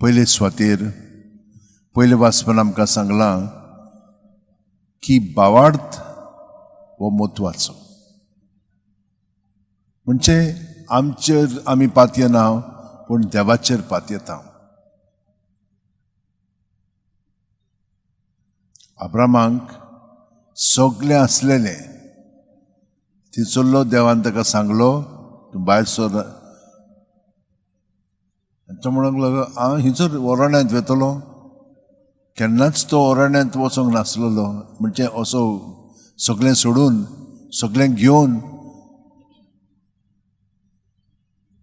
पयले सुवातेर पयले वाचपान आमकां सांगलां की भावार्थ हो म्हत्वाचो. म्हणजे आमचेर आमी पातयेना पूण देवाचेर पातयेता. अब्रामांक सगळें आसलेलें तिचोल्लो देवान ताका सांगलो तूं भायर सर. तो म्हणूंक लागलो हांव हिचोर ओराण्यांत वेतलो. केन्नाच तो ओराण्यांत वचोंक नासलेलो. म्हणजे असो सगळें सोडून सगळें घेवन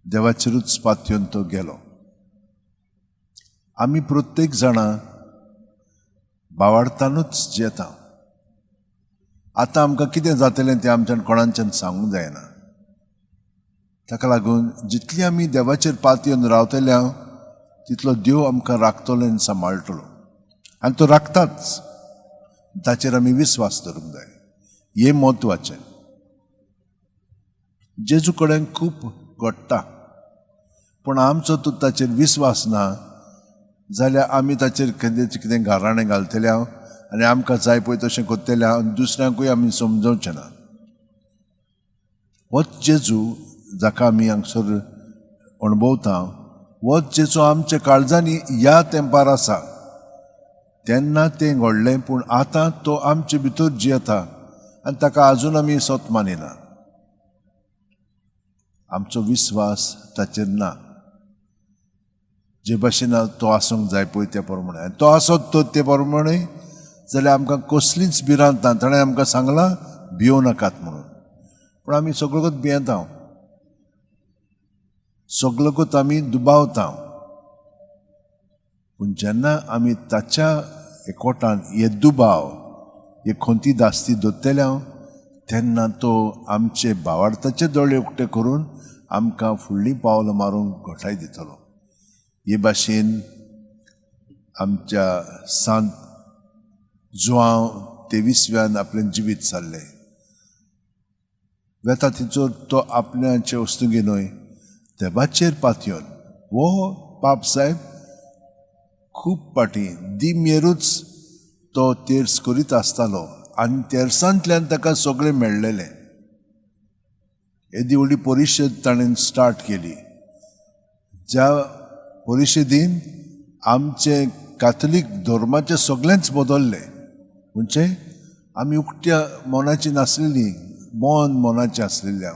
देवाचेरूच पातयेवन तो गेलो. आमी प्रत्येक जाणां भावार्थानूच जियेता. आतां आमकां कितें जातलें तें आमच्यान कोणाच्यान सांगूंक जायना. ताका लागून जितली आमी देवाचेर पातयेवन रावतल्या तितलो देव आमकां राखतलो आनी सांबाळटलो. आनी तो राखताच. ताचेर आमी विस्वास दवरूंक जाय. हें म्हत्वाचें. जेजू कडेन खूब घडटा पूण आमचो तो ताचेर विस्वास ना जाल्यार आमी ताचेर कितें गाराणें घालतल्या आनी आमकां जाय पळय तशें करतल्या आनी दुसऱ्यांकूय आमी समजोवचें ना. होच जेजू जाका आमी हांगसर अणभवता होच जेजू आमच्या काळजांनी ह्या तेंपार आसा. तेन्ना तें घडलें पूण आतां तो आमचे भितर जियेता आनी ताका आजून आमी सोत मानिना. आमचो विस्वास ताचेर ना. जे भाशेन तो आसूंक जाय पळय त्या प्रमाणे आनी तो आसत तो ते प्रमाणे जाल्यार आमकां कसलींच भिरांत ना. ताणें आमकां सांगलां भियो नाकात म्हणून. पूण आमी सगळोच भियेता. सगळोच आमी दुबावता. पूण जेन्ना आमी ताच्या एकवटान हे दुबाव हे खोंती दास्ती दवरतल्या तेन्ना तो आमचे भावार्थाचे दोळे उक्ते करून आमकां फुडलीं पावलां मारूंक घटाय दितलो. हे भाशेन आमच्या सांत जुआंव 23व्यान आपलें जिवीत जाल्लें. वेता थिंचोर तो आपल्याचे वस्तू न्हय देवाचेर पातयेवन हो पाप साहेब खूब पाटी दिमेरूच तो तेर्स करीत आसतालो आनी तेर्सांतल्यान ताका सगळें मेळ्ळेलें. येदी व्हडली परिशद ताणें स्टार्ट केली. ज्या परिशदीन आमचे काथोलीक धर्माचें सगळेंच बदल्लें. म्हणजे आमी उक्त्या मनाची नासलेलीं मन मनाचें आसलेल्या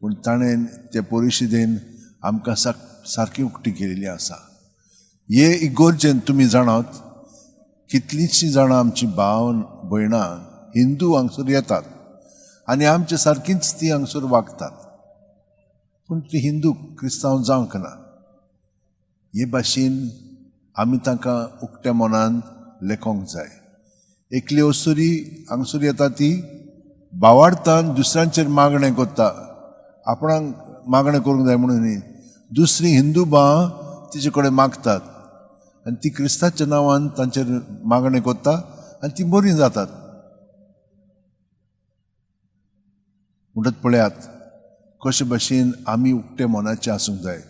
पूण ताणें ते परिशदेन आमकां सारकी उक्ती केलेली आसा. हे इगोर्जेन तुमी जाणात कितलींशीं जाणां आमची भाव भयणां हिंदू हांगसर येतात आनी आमचे सारकींच तीं हांगसर वागतात पूण तीं हिंदू क्रिस्तांव जावंक ना. हे भाशेन आमी तांकां उक्त्या मनान लेखोंक जाय. एकली वस्तुरी हांगसर येता ती भावार्थान दुसऱ्यांचेर मागणें करता. आपणाक मागणें करूंक जाय म्हणून न्ही. दुसरी हिंदू भावां तिचे कडेन मागतात आनी ती क्रिस्ताच्या नांवान तांचेर मागणें करता आनी ती बरीं जातात. म्हणटत पळयात कशे भाशेन आमी उक्ते मनाचे आसूंक जाय.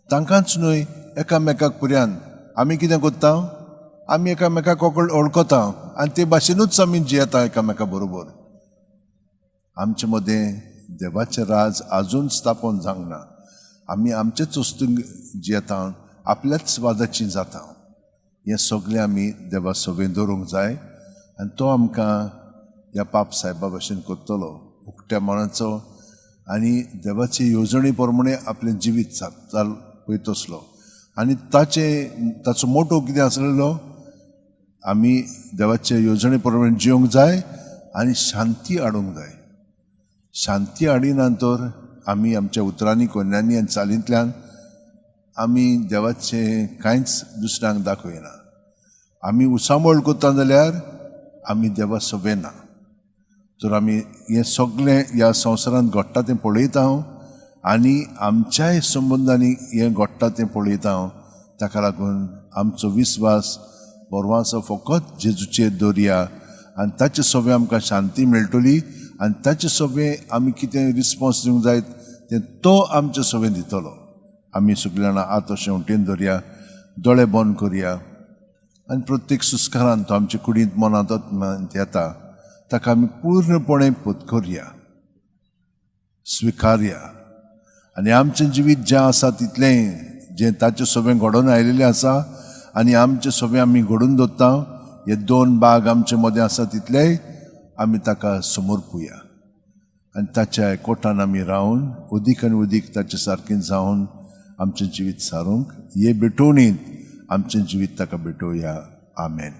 तांकांच न्हय एकामेकाक पर्यान आमी कितें करता आमी एकामेकाक वळखता आनी ते भाशेनूच आमी जियेता एकामेका बरोबर. आमचे मदें देवाचें राज आजून स्थापन जावंक ना. आमी आमचेच वस्तूंक जियेता आपल्याच वादाची जाता. हें सगळें आमी देवा सवें दवरूंक जाय आनी तो आमकां ह्या पाप साहेबा भाशेन करतलो उक्त्या मनाचो आनी देवाचे येवजणे प्रमाणे आपलें जिवीत वयत असलो. आनी ताचो मोटो कितें आसलेलो आमी देवाचे येवजणे प्रमाणे जिवंक जाय आनी शांती हाडूंक जाय. शांती हाडिना तर आमी आमच्या उतरांनी कोन्यांनी आनी चालींतल्यान आमी देवाचें कांयच दुसऱ्यांक दाखयना. आमी उसांबळ करता जाल्यार आमी देवा सवें ना. तर आमी हें सगळें ह्या संवसारांत घडटा तें पळयता आनी आमच्याय संबंदांनी हें घडटा तें पळयता. ताका लागून आमचो विस्वास परवाचो फकत जेजूचेर दवरया आनी ताचे सवें आमकां शांती मेळटली आनी ताचे सवें आमी कितें रिस्पॉन्स दिवंक जाय तें तो आमचे सवें दितलो. आमी सगळीं जाणां आतां शेवटेन दवरया. दोळे बंद करुया आनी प्रत्येक सुस्कारान तो आमचे कुडींत मनांत येता ताका आमी पूर्णपणे पत्करुया, स्विकारया आनी आमचें जिवीत जें आसा तितलें जें ताचे सोबें घडोवन आयिल्लें आसा आनी आमचें सोबें आमी घडोवन दवरता, हे 2 भाग आमचे मदें आसा तितलेय आमी ताका समर्पुया आनी ताच्या एकवटान आमी रावन उदीक आनी उदीक ताचे सारकें जावन आमचें जिवीत सारूंक हे भेटोवणीत आमचें जिवीत ताका भेटोवया. आमेन.